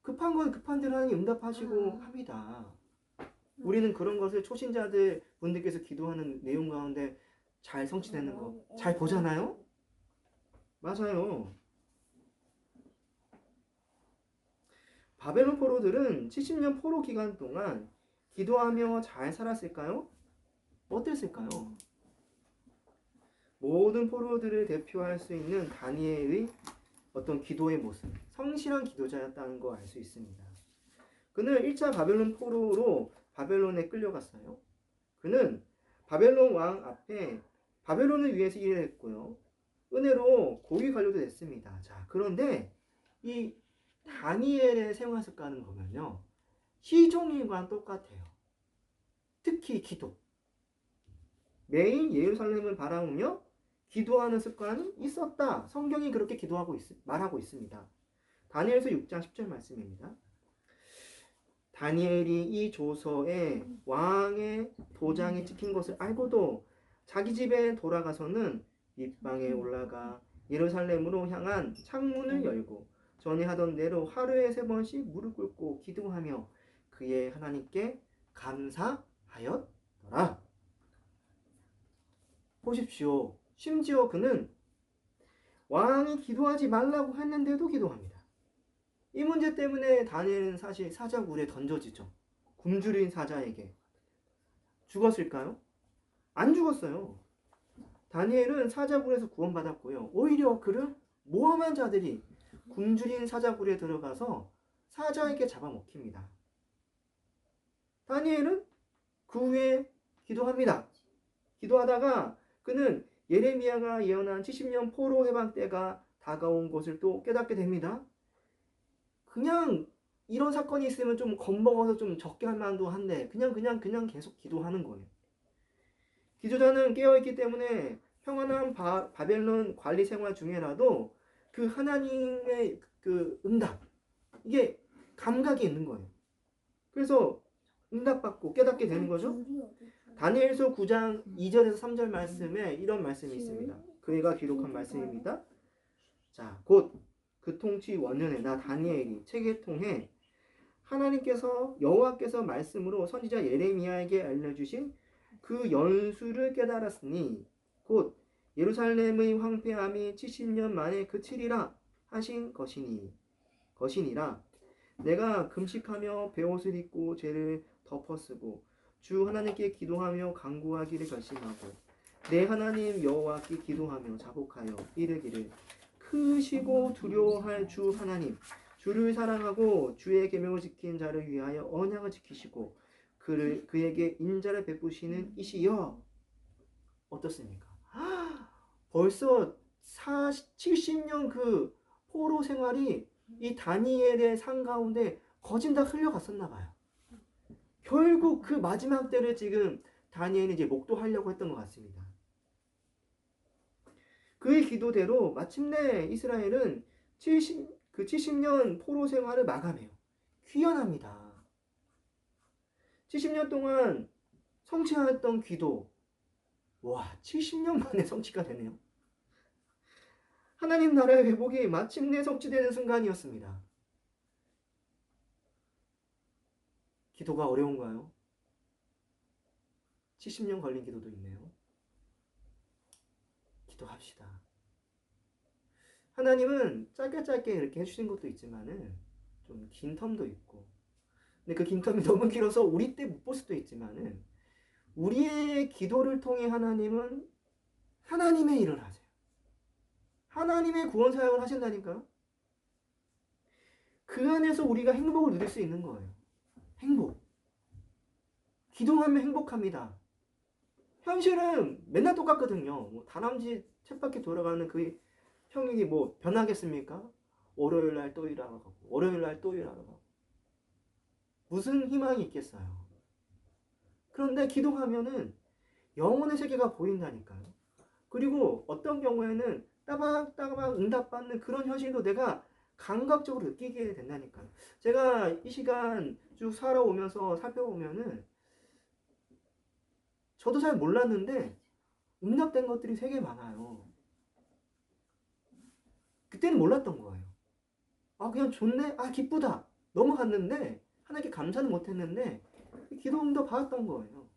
급한 건 급한 대로 하나님 응답하시고 합니다. 우리는 그런 것을 초신자들 분들께서 기도하는 내용 가운데 잘 성취되는 거 잘 보잖아요? 맞아요. 바벨론 포로들은 70년 포로 기간 동안 기도하며 잘 살았을까요? 어땠을까요? 모든 포로들을 대표할 수 있는 다니엘의 어떤 기도의 모습, 성실한 기도자였다는 거 알 수 있습니다. 그는 1차 바벨론 포로로 바벨론에 끌려갔어요. 그는 바벨론 왕 앞에 바벨론을 위해서 일을 했고요. 은혜로 고위 관료도 됐습니다. 자, 그런데 이 다니엘의 생활 습관은 보면요. 시종일관 똑같아요. 특히 기도. 매일 예루살렘을 바라보며 기도하는 습관이 있었다. 성경이 그렇게 말하고 있습니다. 다니엘서 6장 10절 말씀입니다. 다니엘이 이 조서에 왕의 도장이 찍힌 것을 알고도 자기 집에 돌아가서는 윗방에 올라가 예루살렘으로 향한 창문을 열고 전에 하던 대로 하루에 3번씩 무릎 꿇고 기도하며 그의 하나님께 감사하였더라. 보십시오. 심지어 그는 왕이 기도하지 말라고 했는데도 기도합니다. 이 문제 때문에 다니엘은 사실 사자굴에 던져지죠. 굶주린 사자에게. 죽었을까요? 안 죽었어요. 다니엘은 사자굴에서 구원받았고요. 오히려 그를 모함한 자들이 굶주린 사자굴에 들어가서 사자에게 잡아먹힙니다. 다니엘은 그 후에 기도합니다. 기도하다가 그는 예레미야가 예언한 70년 포로 해방 때가 다가온 것을 또 깨닫게 됩니다. 그냥 이런 사건이 있으면 좀 겁먹어서 좀 적게 할 만도 한데 그냥 계속 기도하는 거예요. 기도자는 깨어있기 때문에 평안한 바벨론 관리 생활 중에라도 그 하나님의 그 응답 이게 감각이 있는 거예요. 그래서 응답받고 깨닫게 되는 거죠. 다니엘서 9장 2절에서 3절 말씀에 이런 말씀이 있습니다. 그가 기록한 말씀입니다. 자, 곧 그 통치 원년에 나 다니엘이 책을 통해 여호와께서 말씀으로 선지자 예레미야에게 알려주신 그 연수를 깨달았으니 곧 예루살렘의 황폐함이 70년 만에 그치리라 하신 것이니라. 내가 금식하며 베옷을 입고 죄를 덮어쓰고 주 하나님께 기도하며 간구하기를 결심하고 내 하나님 여호와께 기도하며 자복하여 이르기를 크시고 두려워할 주 하나님 주를 사랑하고 주의 계명을 지킨 자를 위하여 언약을 지키시고 그에게 인자를 베푸시는 이시여. 어떻습니까? 벌써 70년 그 포로 생활이 이 다니엘의 상 가운데 거진 다 흘려갔었나 봐요. 결국 그 마지막 때를 지금 다니엘이 이제 목도하려고 했던 것 같습니다. 그의 기도대로 마침내 이스라엘은 70년 포로 생활을 마감해요. 귀환합니다. 70년 동안 성취하였던 기도, 와, 70년 만에 성취가 되네요. 하나님 나라의 회복이 마침내 성취되는 순간이었습니다. 기도가 어려운가요? 70년 걸린 기도도 있네요. 기도합시다. 하나님은 짧게 이렇게 해주신 것도 있지만은 좀 긴 텀도 있고, 근데 그 긴 텀이 너무 길어서 우리 때 못 볼 수도 있지만은 우리의 기도를 통해 하나님은 하나님의 일을 하세요. 하나님의 구원 사역을 하신다니까요. 그 안에서 우리가 행복을 누릴 수 있는 거예요. 행복. 기도하면 행복합니다. 현실은 맨날 똑같거든요. 뭐 다람쥐 쳇바퀴 돌아가는 그 형이 뭐 변하겠습니까? 월요일 날 또 일하러 가고 월요일 날 또 일하러 가고 무슨 희망이 있겠어요. 그런데 기도하면은 영혼의 세계가 보인다니까요. 그리고 어떤 경우에는 따박따박 응답받는 그런 현실도 내가 감각적으로 느끼게 된다니까요. 제가 이 시간 쭉 살아오면서 살펴보면은 저도 잘 몰랐는데 응답된 것들이 되게 많아요. 그때는 몰랐던 거예요. 아, 그냥 좋네? 아, 기쁘다. 넘어갔는데 하나님께 감사는 못했는데 기도 응답 받았던 거예요.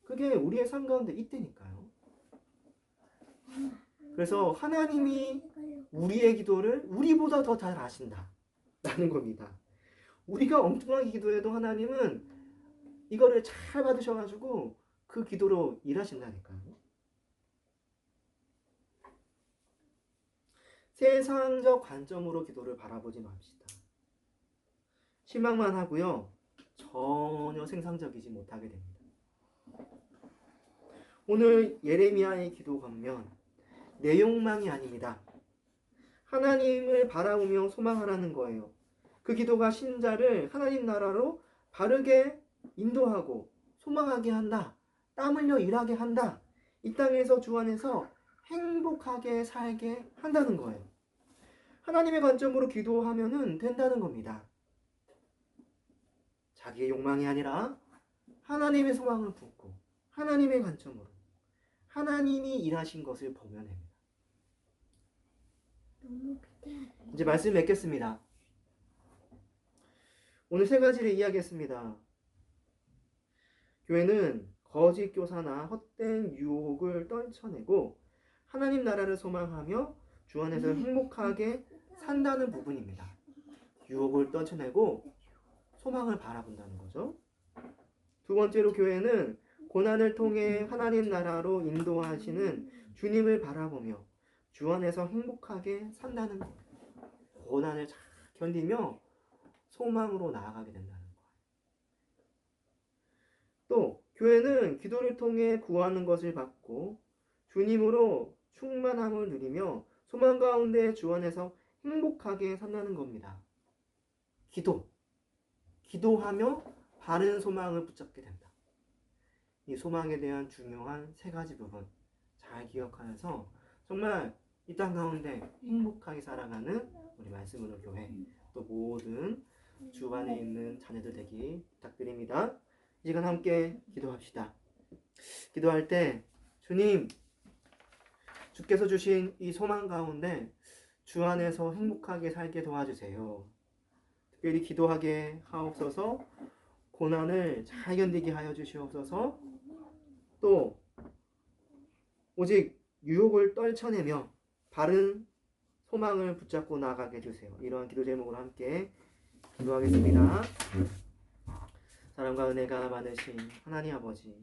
그게 우리의 삶 가운데 있다니까요. 그래서 하나님이 우리의 기도를 우리보다 더 잘 아신다 라는 겁니다. 우리가 엉뚱하게 기도해도 하나님은 이거를 잘 받으셔가지고 그 기도로 일하신다니까요. 세상적 관점으로 기도를 바라보지 맙시다. 실망만 하고요. 전혀 생산적이지 못하게 됩니다. 오늘 예레미야의 기도 권면 내 욕망이 아닙니다. 하나님을 바라보며 소망하라는 거예요. 그 기도가 신자를 하나님 나라로 바르게 인도하고 소망하게 한다. 땀 흘려 일하게 한다. 이 땅에서 주 안에서 행복하게 살게 한다는 거예요. 하나님의 관점으로 기도하면은 된다는 겁니다. 자기의 욕망이 아니라 하나님의 소망을 품고 하나님의 관점으로 하나님이 일하신 것을 보면 됩니다. 이제 말씀 맺겠습니다. 오늘 세 가지를 이야기했습니다. 교회는 거짓 교사나 헛된 유혹을 떨쳐내고 하나님 나라를 소망하며 주 안에서 행복하게 산다는 부분입니다. 유혹을 떨쳐내고 소망을 바라본다는 거죠. 두 번째로 교회는 고난을 통해 하나님 나라로 인도하시는 주님을 바라보며 주 안에서 행복하게 산다는 거예요. 고난을 잘 견디며 소망으로 나아가게 된다는 거예요. 또 교회는 기도를 통해 구하는 것을 받고 주님으로 충만함을 누리며 소망 가운데 주 안에서 행복하게 산다는 겁니다. 기도하며 바른 소망을 붙잡게 된다. 이 소망에 대한 중요한 세 가지 부분 잘 기억하면서 정말 이 땅 가운데 행복하게 살아가는 우리 말씀으로 교회 또 모든 주 안에 있는 자녀들 되기 부탁드립니다. 이 시간 함께 기도합시다. 기도할 때 주님, 주께서 주신 이 소망 가운데 주 안에서 행복하게 살게 도와주세요. 특별히 기도하게 하옵소서. 고난을 잘 견디게 하여 주시옵소서. 또 오직 유혹을 떨쳐내며 바른 소망을 붙잡고 나아가게 해주세요. 이러한 기도 제목으로 함께 기도하겠습니다. 사랑과 은혜가 많으신 하나님 아버지,